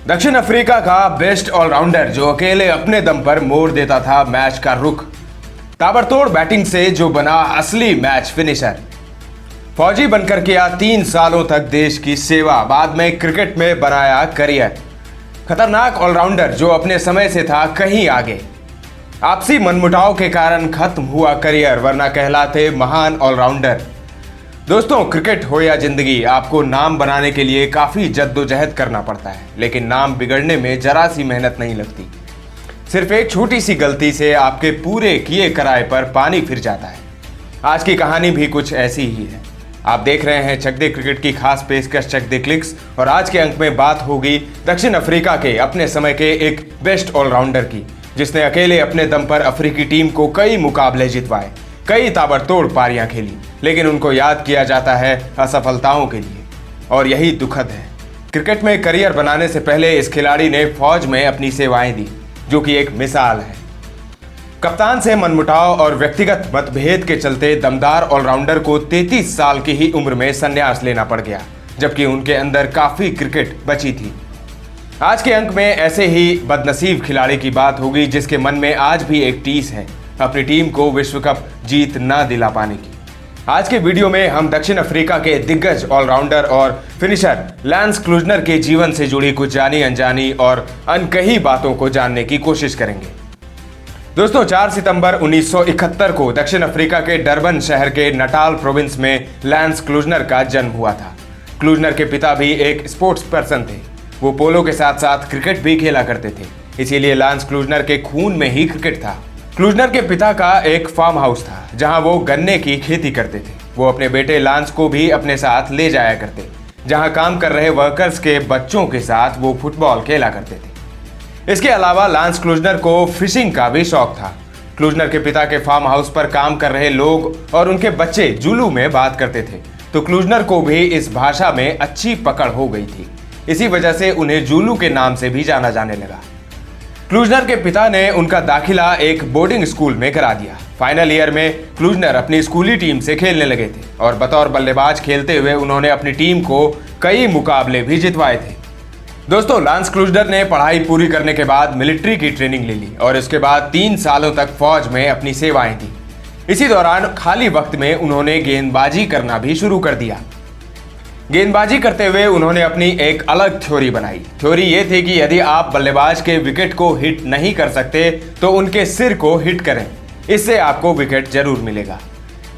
दक्षिण अफ्रीका का best allrounder जो अकेले अपने दम पर मोड़ देता था मैच का रुख, ताबड़तोड़ बैटिंग से जो बना असली मैच फिनिशर, फौजी बनकर किया 3 सालों तक देश की सेवा, बाद में क्रिकेट में बनाया करियर, खतरनाक ऑलराउंडर जो अपने समय से था कहीं आगे, आपसी मनमुटाव के कारण खत्म हुआ करियर वरना कहलाते महान ऑलराउंडर। दोस्तों, क्रिकेट हो या जिंदगी, आपको नाम बनाने के लिए काफी जद्दोजहद करना पड़ता है, लेकिन नाम बिगड़ने में जरा सी मेहनत नहीं लगती। सिर्फ एक छोटी सी गलती से आपके पूरे किए कराए पर पानी फिर जाता है। आज की कहानी भी कुछ ऐसी ही है। आप देख रहे हैं चक दे क्रिकेट की खास पेशकश चक दे क्लिक्स, और आज के अंक में बात होगी दक्षिण अफ्रीका के अपने समय के एक बेस्ट ऑलराउंडर की, जिसने अकेले अपने दम पर अफ्रीकी टीम को कई मुकाबले जितवाए, कई ताबड़तोड़ पारियां खेली, लेकिन उनको याद किया जाता है असफलताओं के लिए, और यही दुखद है। क्रिकेट में करियर बनाने से पहले इस खिलाड़ी ने फौज में अपनी सेवाएं दी, जो कि एक मिसाल है। कप्तान से मनमुटाव और व्यक्तिगत मतभेद के चलते दमदार ऑलराउंडर को 33 साल की ही उम्र में संन्यास लेना पड़ गया, जबकि उनके अंदर काफी क्रिकेट बची थी। आज के अंक में ऐसे ही बदनसीब खिलाड़ी की बात होगी जिसके मन में आज भी एक टीस है, अपनी टीम को विश्व कप जीत ना दिला पाने की। आज के वीडियो में हम दक्षिण अफ्रीका के दिग्गज ऑलराउंडर और फिनिशर लैंस क्लूजनर के जीवन से जुड़ी कुछ जानी अनजानी और अनकही बातों को जानने की कोशिश करेंगे। दोस्तों, 4 सितंबर 1971 को दक्षिण अफ्रीका के डरबन शहर के नटाल प्रोविंस में लैंस क्लूजनर का जन्म हुआ था। क्लूजनर के पिता भी एक स्पोर्ट्स पर्सन थे। वो पोलो के साथ साथ क्रिकेट भी खेला करते थे, इसीलिए लैंस क्लूजनर के खून में ही क्रिकेट था। क्लूजनर के पिता का एक फार्म हाउस था जहां वो गन्ने की खेती करते थे। वो अपने बेटे लांस को भी अपने साथ ले जाया करते, जहां काम कर रहे वर्कर्स के बच्चों के साथ वो फुटबॉल खेला करते थे। इसके अलावा लांस क्लूजनर को फिशिंग का भी शौक था। क्लूजनर के पिता के फार्म हाउस पर काम कर रहे लोग और उनके बच्चे जुलू में बात करते थे, तो क्लूजनर को भी इस भाषा में अच्छी पकड़ हो गई थी। इसी वजह से उन्हें जुलू के नाम से भी जाना जाने लगा। क्लूजनर के पिता ने उनका दाखिला एक बोर्डिंग स्कूल में करा दिया। फाइनल ईयर में क्लूजनर अपनी स्कूली टीम से खेलने लगे थे, और बतौर बल्लेबाज खेलते हुए उन्होंने अपनी टीम को कई मुकाबले भी जितवाए थे। दोस्तों, लांस क्लूजनर ने पढ़ाई पूरी करने के बाद मिलिट्री की ट्रेनिंग ले ली और इसके बाद 3 सालों तक फौज में अपनी सेवाएं दी। इसी दौरान खाली वक्त में उन्होंने गेंदबाजी करना भी शुरू कर दिया। गेंदबाजी करते हुए उन्होंने अपनी एक अलग थ्योरी बनाई। थ्योरी ये थी कि यदि आप बल्लेबाज के विकेट को हिट नहीं कर सकते तो उनके सिर को हिट करें, इससे आपको विकेट जरूर मिलेगा।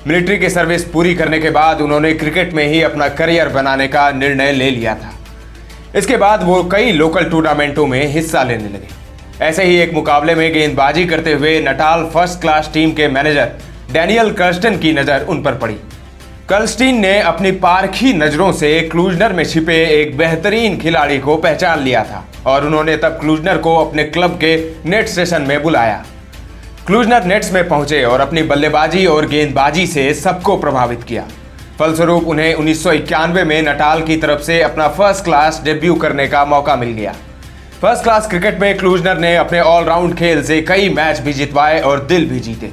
मिलिट्री की सर्विस पूरी करने के बाद उन्होंने क्रिकेट में ही अपना करियर बनाने का निर्णय ले लिया था। इसके बाद वो कई लोकल टूर्नामेंटों में हिस्सा लेने लगे। ऐसे ही एक मुकाबले में गेंदबाजी करते हुए नटाल फर्स्ट क्लास टीम के मैनेजर डैनियल कर्स्टन की नजर उन पर पड़ी। कर्स्टीन ने अपनी पारखी नजरों से क्लूजनर में छिपे एक बेहतरीन खिलाड़ी को पहचान लिया था, और उन्होंने तब क्लूजनर को अपने क्लब के नेट सेशन में बुलाया। क्लूजनर नेट्स में पहुंचे और अपनी बल्लेबाजी और गेंदबाजी से सबको प्रभावित किया। फलस्वरूप उन्हें 1991 में नटाल की तरफ से अपना फर्स्ट क्लास डेब्यू करने का मौका मिल गया। फर्स्ट क्लास क्रिकेट में क्लूजनर ने अपने ऑलराउंड खेल से कई मैच भी जितवाए और दिल भी जीते।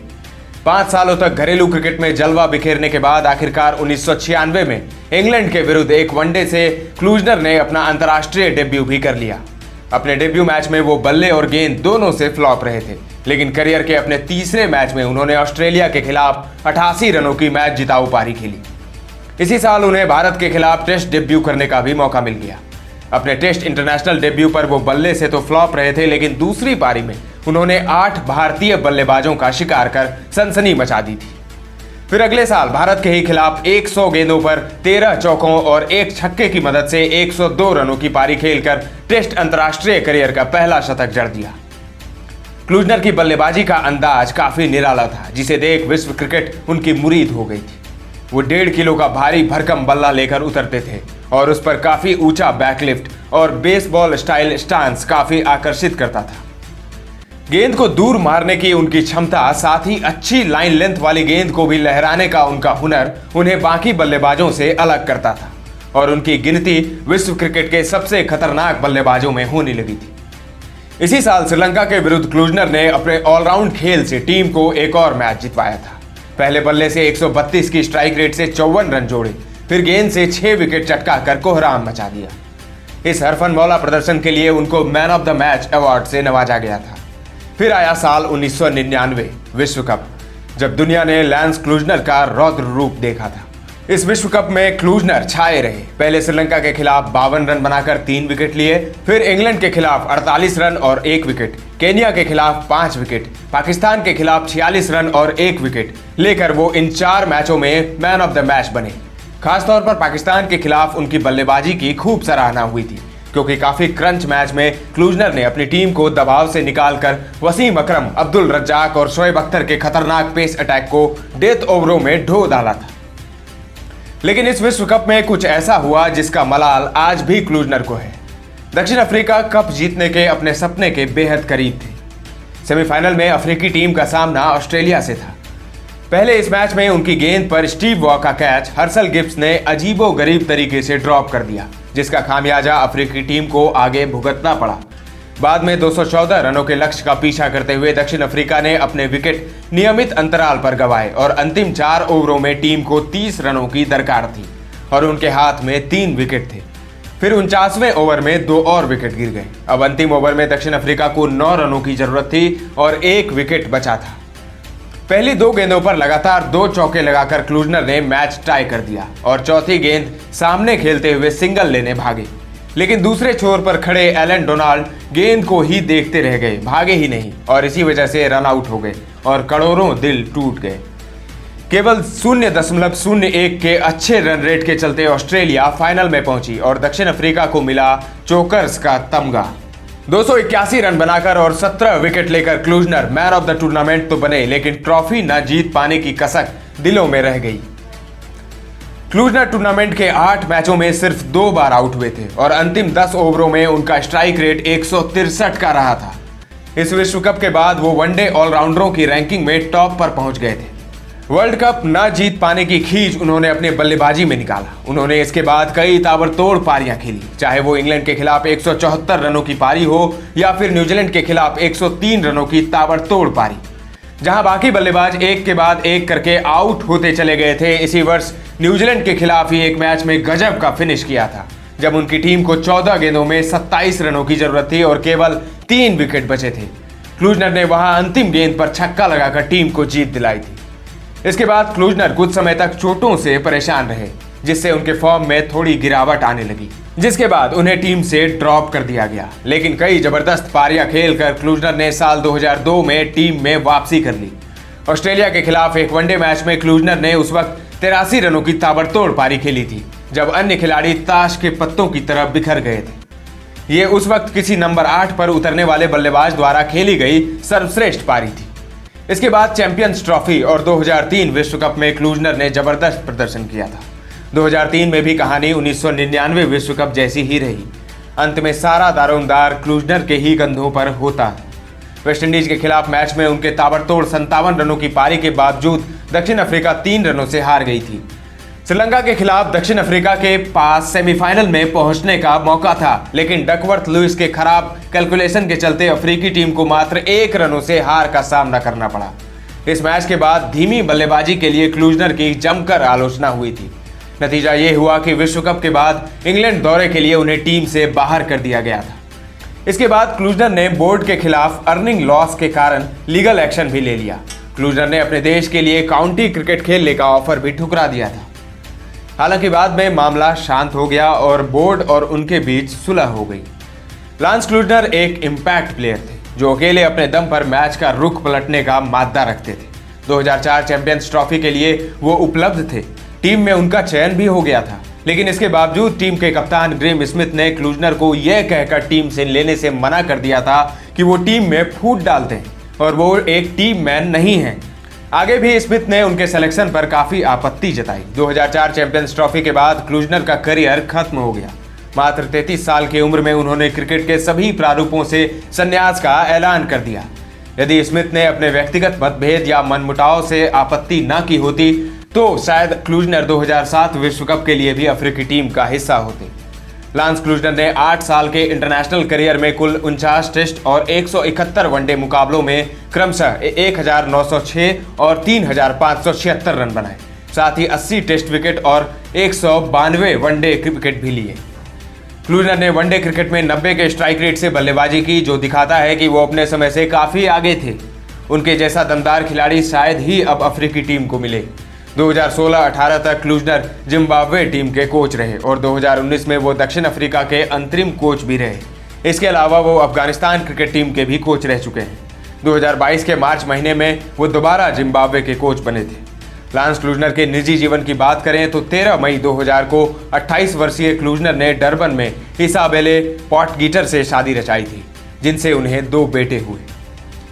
5 सालों तक घरेलू क्रिकेट में जलवा बिखेरने के बाद आखिरकार 1996 में इंग्लैंड के विरुद्ध एक वनडे से क्लूजनर ने अपना अंतर्राष्ट्रीय डेब्यू भी कर लिया। अपने डेब्यू मैच में वो बल्ले और गेंद दोनों से फ्लॉप रहे थे, लेकिन करियर के अपने तीसरे मैच में उन्होंने ऑस्ट्रेलिया के खिलाफ 88 रनों की मैच जिताऊ पारी खेली। इसी साल उन्हें भारत के खिलाफ टेस्ट डेब्यू करने का भी मौका मिल गया। अपने टेस्ट इंटरनेशनल डेब्यू पर वो बल्ले से तो फ्लॉप रहे थे, लेकिन दूसरी पारी में उन्होंने 8 भारतीय बल्लेबाजों का शिकार कर सनसनी मचा दी थी। फिर अगले साल भारत के ही खिलाफ 100 गेंदों पर 13 चौकों और 1 छक्के की मदद से 102 रनों की पारी खेलकर टेस्ट अंतर्राष्ट्रीय करियर का पहला शतक जड़ दिया। क्लूजनर की बल्लेबाजी का अंदाज काफी निराला था, जिसे देख विश्व क्रिकेट उनकी मुरीद हो गई थी। वो 1.5 किलो का भारी भरकम बल्ला लेकर उतरते थे और उस पर काफी ऊंचा बैकलिफ्ट और बेसबॉल स्टाइल स्टांस काफी आकर्षित करता था। गेंद को दूर मारने की उनकी क्षमता, साथ ही अच्छी लाइन लेंथ वाली गेंद को भी लहराने का उनका हुनर उन्हें बाकी बल्लेबाजों से अलग करता था, और उनकी गिनती विश्व क्रिकेट के सबसे खतरनाक बल्लेबाजों में होने लगी थी। इसी साल श्रीलंका के विरुद्ध क्लूजनर ने अपने ऑलराउंड खेल से टीम को एक और मैच जितवाया था। पहले बल्ले से 132 की स्ट्राइक रेट से 54 रन जोड़े, फिर गेंद से 6 विकेट चटका कर कोहराम मचा दिया। इस हरफनमौला प्रदर्शन के लिए उनको man of the match award से नवाजा गया था। फिर आया साल 1999 विश्व कप, जब दुनिया ने लैंस क्लूजनर का रौद्र रूप देखा था। इस विश्व कप में क्लूजनर छाए रहे। पहले श्रीलंका के खिलाफ 52 रन बनाकर 3 विकेट लिए, फिर इंग्लैंड के खिलाफ 48 रन और 1 विकेट, केन्या के खिलाफ 5 विकेट, पाकिस्तान के खिलाफ 46 रन और 1 विकेट लेकर वो इन 4 मैचों में मैन ऑफ द मैच बने। खासतौर पर पाकिस्तान के खिलाफ उनकी बल्लेबाजी की खूब सराहना हुई थी, क्योंकि काफी क्रंच मैच में क्लूजनर ने अपनी टीम को दबाव से निकालकर वसीम अकरम, अब्दुल रज्जाक और शोएब अख्तर के खतरनाक पेस अटैक को डेथ ओवरों में ढो डाला था। लेकिन इस विश्व कप में कुछ ऐसा हुआ जिसका मलाल आज भी क्लूजनर को है। दक्षिण अफ्रीका कप जीतने के अपने सपने के बेहद करीब थे। सेमीफाइनल में अफ्रीकी टीम का सामना ऑस्ट्रेलिया से था। पहले इस मैच में उनकी गेंद पर स्टीव वॉ का कैच हर्सल गिब्स ने अजीबोगरीब तरीके से ड्रॉप कर दिया, जिसका खामियाजा अफ्रीकी टीम को आगे भुगतना पड़ा। बाद में 214 रनों के लक्ष्य का पीछा करते हुए दक्षिण अफ्रीका ने अपने विकेट नियमित अंतराल पर गंवाए और अंतिम 4 ओवरों में टीम को 30 रनों की दरकार थी और उनके हाथ में 3 विकेट थे। फिर 49वें ओवर में 2 और विकेट गिर गए। अब अंतिम ओवर में दक्षिण अफ्रीका को 9 रनों की जरूरत थी और 1 विकेट बचा था। पहली 2 गेंदों पर लगातार 2 चौके लगाकर क्लूजनर ने मैच टाई कर दिया और चौथी गेंद सामने खेलते हुए सिंगल लेने भागे। लेकिन दूसरे छोर पर खड़े एलन डोनाल्ड गेंद को ही देखते रह गए, भागे ही नहीं और इसी वजह से रन आउट हो गए और करोड़ों दिल टूट गए। केवल 0.01 के अच्छे रन रेट के चलते ऑस्ट्रेलिया फाइनल में पहुंची और दक्षिण अफ्रीका को मिला चोकर्स का तमगा। 281 रन बनाकर और 17 विकेट लेकर Klusener man of the tournament तो बने, लेकिन ट्रॉफी न जीत पाने की कसक दिलों में रह गई। क्लूजनर टूर्नामेंट के 8 मैचों में सिर्फ 2 बार आउट हुए थे और अंतिम 10 ओवरों में उनका स्ट्राइक रेट 163 का रहा था। इस विश्व कप के बाद वो वनडे ऑलराउंडरों की रैंकिंग में टॉप पर पहुंच गए थे। वर्ल्ड कप न जीत पाने की खींच उन्होंने अपने बल्लेबाजी में निकाला। उन्होंने इसके बाद कई ताबड़तोड़ पारियां खेली, चाहे वो इंग्लैंड के खिलाफ 174 रनों की पारी हो या फिर न्यूजीलैंड के खिलाफ 103 रनों की ताबड़तोड़ पारी, जहां बाकी बल्लेबाज एक के बाद एक करके आउट होते चले गए थे। इसी वर्ष न्यूजीलैंड के खिलाफ ही एक मैच में गजब का फिनिश किया था, जब उनकी टीम को 14 गेंदों में 27 रनों की जरूरत थी और केवल 3 विकेट बचे थे। क्लूजनर ने वहां अंतिम गेंद पर छक्का लगाकर टीम को जीत दिलाई थी। इसके बाद क्लूजनर कुछ समय तक चोटों से परेशान रहे, जिससे उनके फॉर्म में थोड़ी गिरावट आने लगी, जिसके बाद उन्हें टीम से ड्रॉप कर दिया गया। लेकिन कई जबरदस्त पारियां खेलकर क्लूजनर ने साल 2002 में टीम में वापसी कर ली। ऑस्ट्रेलिया के खिलाफ एक वनडे मैच में क्लूजनर ने उस वक्त 83 रनों की ताबड़तोड़ पारी खेली थी, जब अन्य खिलाड़ी ताश के पत्तों की तरह बिखर गए थे। ये उस वक्त किसी नंबर 8 पर उतरने वाले बल्लेबाज द्वारा खेली गई सर्वश्रेष्ठ पारी थी। इसके बाद चैंपियंस ट्रॉफी और 2003 विश्व कप में क्लूजनर ने जबरदस्त प्रदर्शन किया था। 2003 में भी कहानी 1999 विश्व कप जैसी ही रही। अंत में सारा दारोमदार क्लूजनर के ही कंधों पर होता। वेस्टइंडीज के खिलाफ मैच में उनके ताबड़तोड़ 57 रनों की पारी के बावजूद दक्षिण अफ्रीका 3 रनों से हार गई थी। श्रीलंका के खिलाफ दक्षिण अफ्रीका के पास सेमीफाइनल में पहुंचने का मौका था, लेकिन डकवर्थ लुइस के खराब कैलकुलेशन के चलते अफ्रीकी टीम को मात्र 1 रनों से हार का सामना करना पड़ा। इस मैच के बाद धीमी बल्लेबाजी के लिए क्लूजनर की जमकर आलोचना हुई थी। नतीजा ये हुआ कि विश्व कप के बाद इंग्लैंड दौरे के लिए उन्हें टीम से बाहर कर दिया गया था। इसके बाद क्लूजनर ने बोर्ड के खिलाफ अर्निंग लॉस के कारण लीगल एक्शन भी ले लिया। क्लूजनर ने अपने देश के लिए काउंटी क्रिकेट खेलने का ऑफर भी ठुकरा दिया था। हालांकि बाद में मामला शांत हो गया और बोर्ड और उनके बीच सुलह हो गई। लांस क्लूजनर एक इम्पैक्ट प्लेयर थे, जो अकेले अपने दम पर मैच का रुख पलटने का मादा रखते थे। 2004 चैंपियंस ट्रॉफी के लिए वो उपलब्ध थे। टीम में उनका चयन भी हो गया था, लेकिन इसके बावजूद टीम के कप्तान ग्रेम स्मिथ ने क्लूजनर को यह कहकर टीम से लेने से मना कर दिया था कि वो टीम में फूट डालते हैं और वो एक टीम मैन नहीं है। आगे भी स्मिथ ने उनके सिलेक्शन पर काफी आपत्ति जताई। 2004 चैंपियंस ट्रॉफी के बाद क्लूजनर का करियर खत्म हो गया। मात्र 33 साल की उम्र में उन्होंने क्रिकेट के सभी प्रारूपों से संन्यास का ऐलान कर दिया। यदि स्मिथ ने अपने व्यक्तिगत मतभेद या मनमुटाव से आपत्ति न की होती तो शायद क्लूजनर 2007 विश्व कप के लिए भी अफ्रीकी टीम का हिस्सा होते। लांस क्लूजनर ने 8 साल के इंटरनेशनल करियर में कुल 49 टेस्ट और 171 वनडे मुकाबलों में क्रमशः 1906 और 3576 रन बनाए। साथ ही 80 टेस्ट विकेट और 192 वनडे विकेट भी लिए। क्लूजनर ने वनडे क्रिकेट में 90 के स्ट्राइक रेट से बल्लेबाजी की, जो दिखाता है कि वो अपने समय से काफी आगे थे। उनके जैसा दमदार खिलाड़ी शायद ही अब अफ्रीकी टीम को मिले। 2016-18 तक क्लूजनर जिम्बाब्वे टीम के कोच रहे और 2019 में वो दक्षिण अफ्रीका के अंतरिम कोच भी रहे। इसके अलावा वो अफगानिस्तान क्रिकेट टीम के भी कोच रह चुके हैं। 2022 के मार्च महीने में वो दोबारा जिम्बाब्वे के कोच बने थे। लांस क्लूजनर के निजी जीवन की बात करें तो 13 मई 2000 को 28 वर्षीय क्लूजनर ने डरबन में इसाबेले पॉटगीटर से शादी रचाई थी, जिनसे उन्हें 2 बेटे हुए।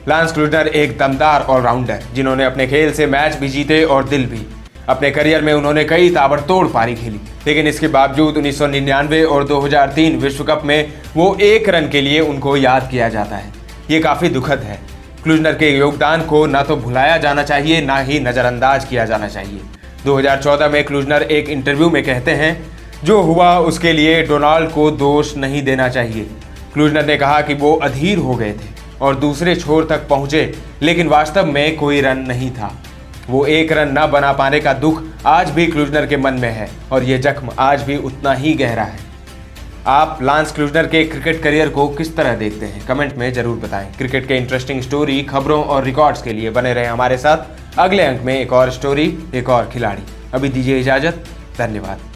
लांस क्लूजनर एक दमदार ऑलराउंडर जिन्होंने अपने खेल से मैच भी जीते और दिल भी। अपने करियर में उन्होंने कई ताबड़तोड़ पारी खेली, लेकिन इसके बावजूद 1999 और 2003 विश्व कप में वो 1 रन के लिए उनको याद किया जाता है। ये काफ़ी दुखद है। क्लूजनर के योगदान को ना तो भुलाया जाना चाहिए, ना ही नज़रअंदाज किया जाना चाहिए। 2014 में क्लूजनर एक इंटरव्यू में कहते हैं, जो हुआ उसके लिए डोनाल्ड को दोष नहीं देना चाहिए। क्लूजनर ने कहा कि वो अधीर हो गए थे और दूसरे छोर तक पहुंचे, लेकिन वास्तव में कोई रन नहीं था। वो 1 रन न बना पाने का दुख आज भी क्लूजनर के मन में है और ये जख्म आज भी उतना ही गहरा है। आप लांस क्लूजनर के क्रिकेट करियर को किस तरह देखते हैं, कमेंट में जरूर बताएं। क्रिकेट के इंटरेस्टिंग स्टोरी, खबरों और रिकॉर्ड्स के लिए बने रहें हमारे साथ। अगले अंक में एक और स्टोरी, एक और खिलाड़ी। अभी दीजिए इजाजत। धन्यवाद।